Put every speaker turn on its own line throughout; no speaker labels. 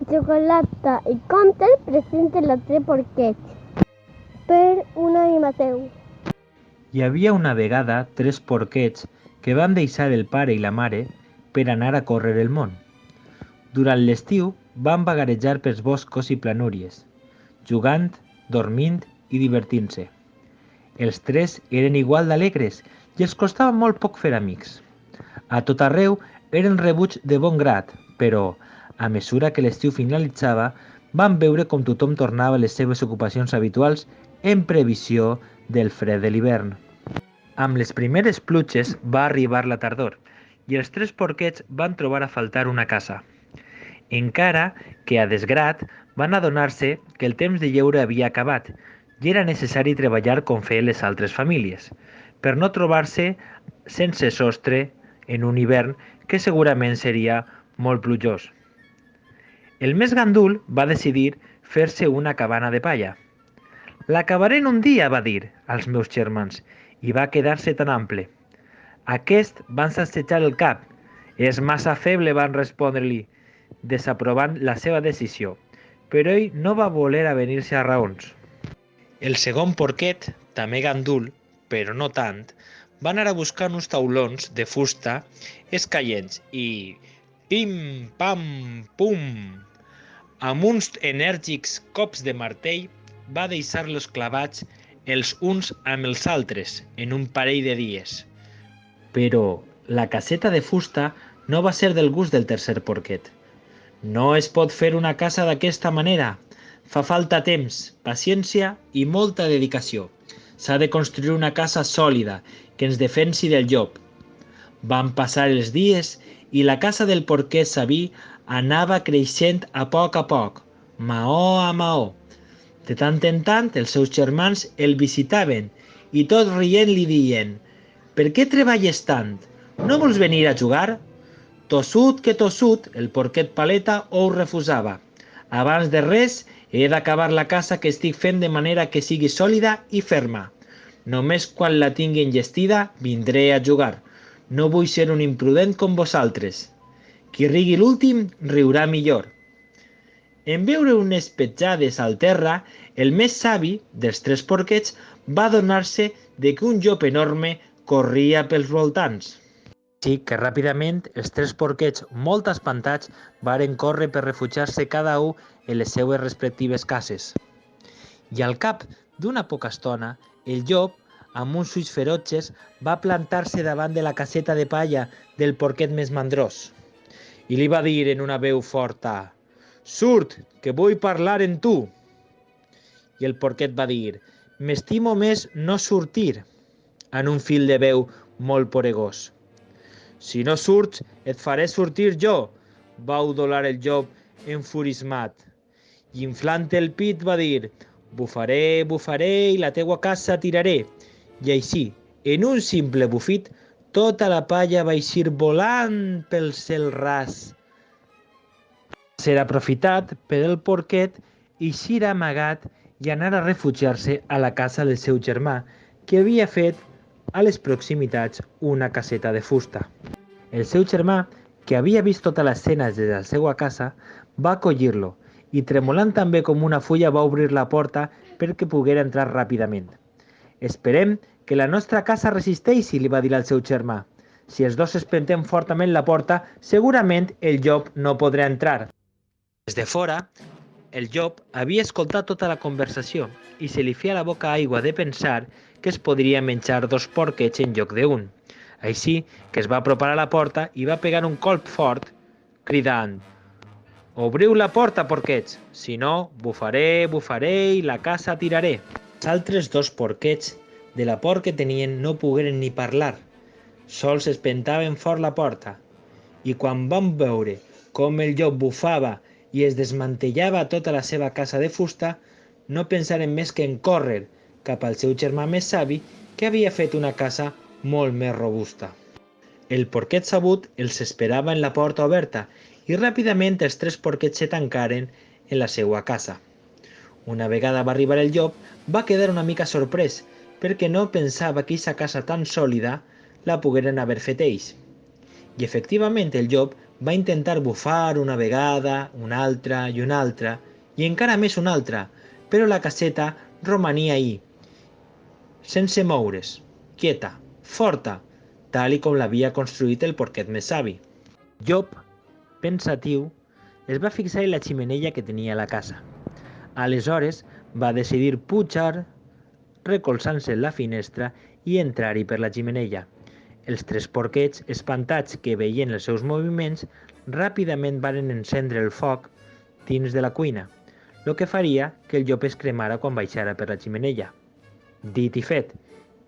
Xocolata i Conte presenten la Tres Porquets per Unai Mateu.
Hi havia una vegada 3 porquets que van deixar el pare i la mare per anar a córrer el món. Durant l'estiu van vagarejar pels boscos i planúries, jugant, dormint i divertint-se. Els 3 eren igual d'alegres i els costava molt poc fer amics. A tot arreu eren rebuts de bon grat, però, a mesura que l'estiu finalitzava, van veure com tothom tornava a les seves ocupacions habituals en previsió del fred de l'hivern. Amb les primeres pluges va arribar la tardor i els 3 porquets van trobar a faltar una casa. Encara que a desgrat van adonar-se que el temps de lleure havia acabat i era necessari treballar com feien les altres famílies, per no trobar-se sense sostre en un hivern que segurament seria molt plujós. El més gandul va decidir fer-se una cabana de palla. «L'acabaré en un dia», va dir als meus germans, i va quedar-se tan ample. Aquests van sacsejar el cap. «És massa feble», van respondre-li, desaprovant la seva decisió, però ell no va voler avenir-se a raons. El segon porquet, també gandul, però no tant, va anar a buscar uns taulons de fusta escaients i, pim, pam, pum, amb uns enèrgics cops de martell, va deixar-los clavats els uns amb els altres en un parell de dies. Però la caseta de fusta no va ser del gust del tercer porquet. «No es pot fer una casa d'aquesta manera. Fa falta temps, paciència i molta dedicació. S'ha de construir una casa sòlida que ens defensi del llop». Van passar els dies i la casa del porquet sabí anava creixent a poc, maó a maó. De tant en tant els seus germans el visitaven i tots rient li deien: «Per què treballes tant? No vols venir a jugar?» Tossut que tossut, el porquet paleta ho refusava. «Abans de res, he d'acabar la casa que estic fent de manera que sigui sòlida i ferma. Només quan la tingui enllestida vindré a jugar. No vull ser un imprudent com vosaltres. Qui rigui l'últim riurà millor». En veure unes petjades al terra, el més savi dels 3 porquets va adonar-se de que un llop enorme corria pels voltants. Així que ràpidament els 3 porquets, molt espantats, varen córrer per refugiar-se cada un en les seues respectives cases. I al cap d'una poca estona, el llop, amb uns ulls ferotges, va plantar-se davant de la caseta de palla del porquet més mandrós. I li va dir en una veu forta: «Surt, que vull parlar amb tu». I el porquet va dir: «M'estimo més no sortir», en un fil de veu molt poregós. «Si no surts, et faré sortir jo», va udolar el llop enfurismat. I inflant el pit va dir: «Bufaré, bufaré i la teua casa tiraré». I així, en un simple bufit, tota la palla va eixir volant pel cel ras. Ser aprofitat per el porquet eixir amagat i anar a refugiar-se a la casa del seu germà, que havia fet a les proximitats una caseta de fusta. El seu germà, que havia vist tota l'escena des de la seva casa, va acollir-lo i, tremolant també com una fulla, va obrir la porta perquè poguera entrar ràpidament. «Esperem que la nostra casa resisteixi», li va dir al seu germà. «Si els dos espentem fortament la porta, segurament el llop no podrà entrar». Des de fora, el llop havia escoltat tota la conversació i se li feia la boca aigua de pensar que es podria menjar 2 porquets en lloc d'un. Així que es va apropar a la porta i va pegar un colp fort, cridant: «Obriu la porta, porquets, si no, bufaré, bufaré i la casa tiraré». Els altres 2 porquets, de la por que tenien, no pogueren ni parlar. Sols espentaven fort la porta. I quan van veure com el llop bufava i es desmantellava tota la seva casa de fusta, no pensaren més que en córrer cap al seu germà més savi, que havia fet una casa molt més robusta. El porquet sabut els esperava en la porta oberta i ràpidament els 3 porquets se tancaren en la seva casa. Una vegada va arribar el llop, va quedar una mica sorprès perquè no pensava que aquesta casa tan sòlida la pogueren haver fet ells. I efectivament el llop Va intentar bufar una vegada, una altra i una altra, i encara més una altra, però la caseta romania ahí, sense moure's, quieta, forta, tal i com l'havia construït el porquet més savi. Job, pensatiu, es va fixar en la ximenella que tenia a la casa. Aleshores va decidir pujar, recolzant-se en la finestra i entrar-hi per la ximenella. Els tres porquets, espantats que veien els seus moviments, ràpidament varen encendre el foc dins de la cuina, el que faria que el llop es cremara quan baixara per la ximenella. Dit i fet,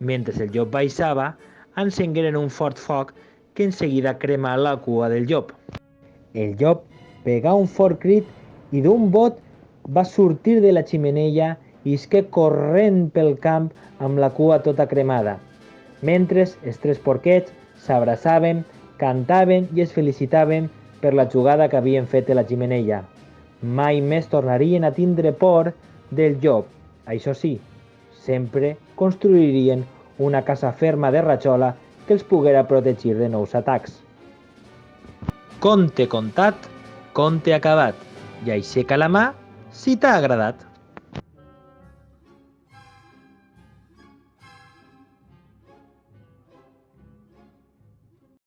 mentre el llop baixava, encengueren un fort foc que en seguida cremà la cua del llop. El llop pegà un fort crit i d'un bot va sortir de la ximenella i isqué corrent pel camp amb la cua tota cremada, mentre els tres porquets s'abraçaven, cantaven i es felicitaven per la jugada que havien fet a la ximenella. Mai més tornarien a tindre por del llop. Això sí, sempre construirien una casa ferma de rajola que els poguera protegir de nous atacs. Conte contat, conte acabat, i aixeca la mà si t'ha agradat.